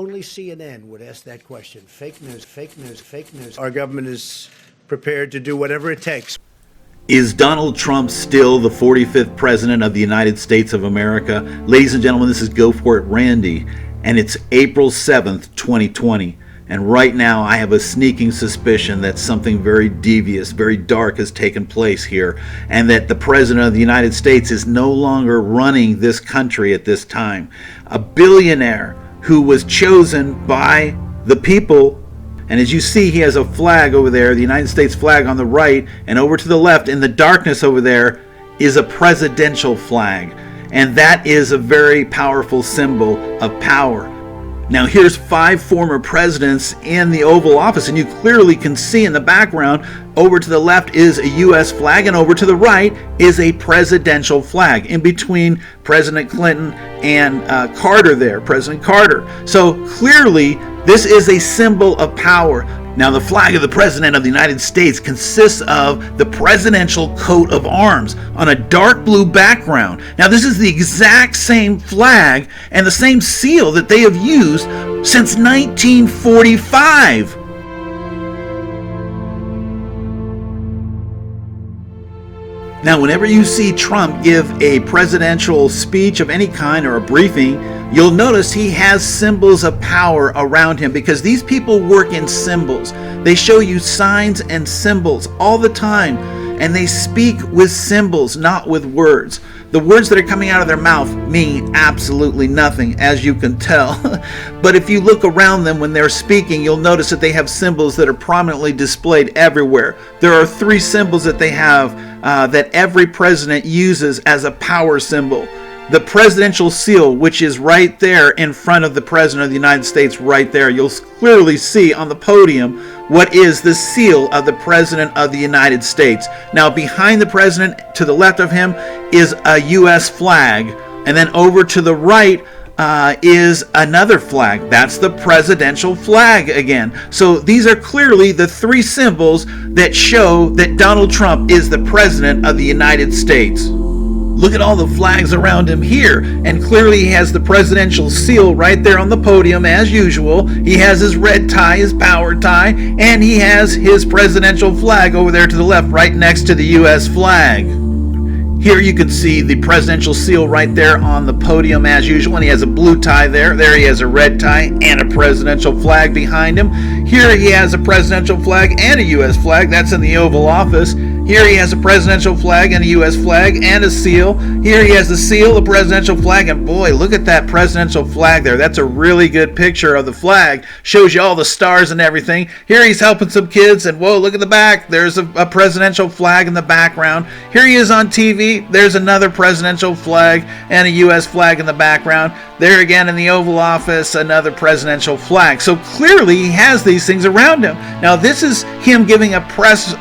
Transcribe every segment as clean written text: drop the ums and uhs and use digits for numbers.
Only CNN would ask that question. Fake news, fake news, fake news. Our government is prepared to do whatever it takes. Is Donald Trump still the 45th president of the United States of America? Ladies and gentlemen, this is Go For It Randy, and it's April 7th, 2020. And right now I have a sneaking suspicion that something very devious, very dark has taken place here, and that the President of the United States is no longer running this country at this time. A billionaire who was chosen by the people. And as you see, he has a flag over there, the United States flag on the right, and over to the left in the darkness over there is a presidential flag. And that is a very powerful symbol of power. Now here's 5 former presidents in the Oval Office, and you clearly can see in the background, over to the left is a U.S. flag, and over to the right is a presidential flag. In between President Clinton and Carter there, President Carter. So clearly this is a symbol of power. Now the flag of the President of the United States consists of the presidential coat of arms on a dark blue background. Now this is the exact same flag and the same seal that they have used since 1945. Now, whenever you see Trump give a presidential speech of any kind or a briefing, you'll notice he has symbols of power around him, because these people work in symbols. They show you signs and symbols all the time, and they speak with symbols, not with words. The words that are coming out of their mouth mean absolutely nothing, as you can tell. But if you look around them when they're speaking, you'll notice that they have symbols that are prominently displayed everywhere. There are 3 symbols that they have that every president uses as a power symbol. The presidential seal, which is right there in front of the President of the United States, right there. You'll clearly see on the podium what is the seal of the President of the United States. Now, behind the President, to the left of him, is a U.S. flag. And then over to the right is another flag. That's the presidential flag again. So these are clearly the 3 symbols that show that Donald Trump is the President of the United States. Look at all the flags around him here, and clearly he has the presidential seal right there on the podium as usual. He has his red tie, his power tie, and he has his presidential flag over there to the left right next to the U.S. flag. Here you can see the presidential seal right there on the podium as usual, and he has a blue tie there. There he has a red tie and a presidential flag behind him. Here he has a presidential flag and a U.S. flag. That's in the Oval Office. Here he has a presidential flag and a U.S. flag and a seal. Here he has the seal, a presidential flag, and boy, look at that presidential flag there. That's a really good picture of the flag. Shows you all the stars and everything. Here he's helping some kids, and whoa, look at the back. There's a presidential flag in the background. Here he is on TV. There's another presidential flag and a U.S. flag in the background. There again in the Oval Office, another presidential flag. So clearly he has these things around him. Now this is him giving a press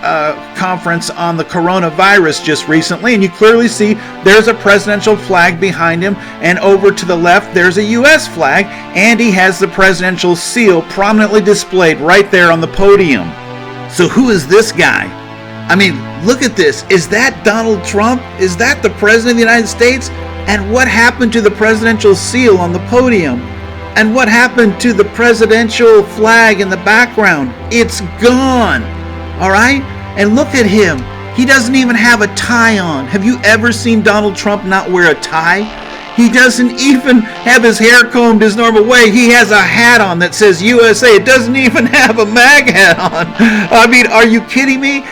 conference on the coronavirus just recently, and you clearly see there's a presidential flag behind him, and over to the left there's a U.S. flag, and he has the presidential seal prominently displayed right there on the podium. So who is this guy? I mean, look at this. Is that Donald Trump? Is that the President of the United States? And what happened to the presidential seal on the podium? And what happened to the presidential flag in the background? It's gone. All right? And look at him. He doesn't even have a tie on. Have you ever seen Donald Trump not wear a tie? He doesn't even have his hair combed his normal way. He has a hat on that says USA. It doesn't even have a MAG hat on. I mean, are you kidding me?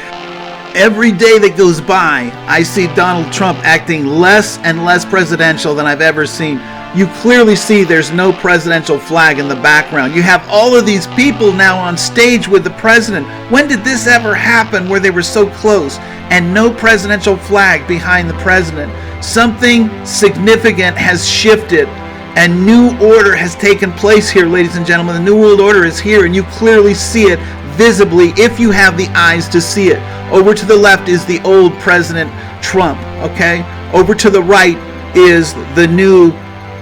Every day that goes by, I see Donald Trump acting less and less presidential than I've ever seen. You clearly see there's no presidential flag in the background. You have all of these people now on stage with the president. When did this ever happen where they were so close and no presidential flag behind the president? Something significant has shifted. A new order has taken place here, ladies and gentlemen. The New World Order is here, and you clearly see it visibly if you have the eyes to see it. Over to the left is the old President Trump, okay? Over to the right is the new,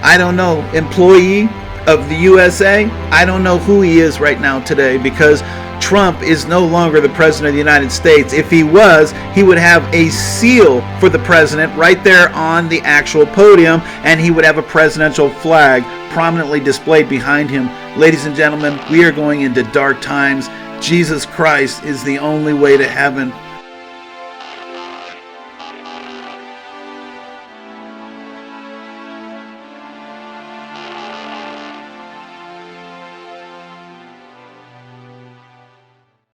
I don't know, employee of the USA. I don't know who he is right now today, because Trump is no longer the President of the United States. If he was, he would have a seal for the president right there on the actual podium, and he would have a presidential flag prominently displayed behind him. Ladies and gentlemen, we are going into dark times. Jesus Christ is the only way to heaven.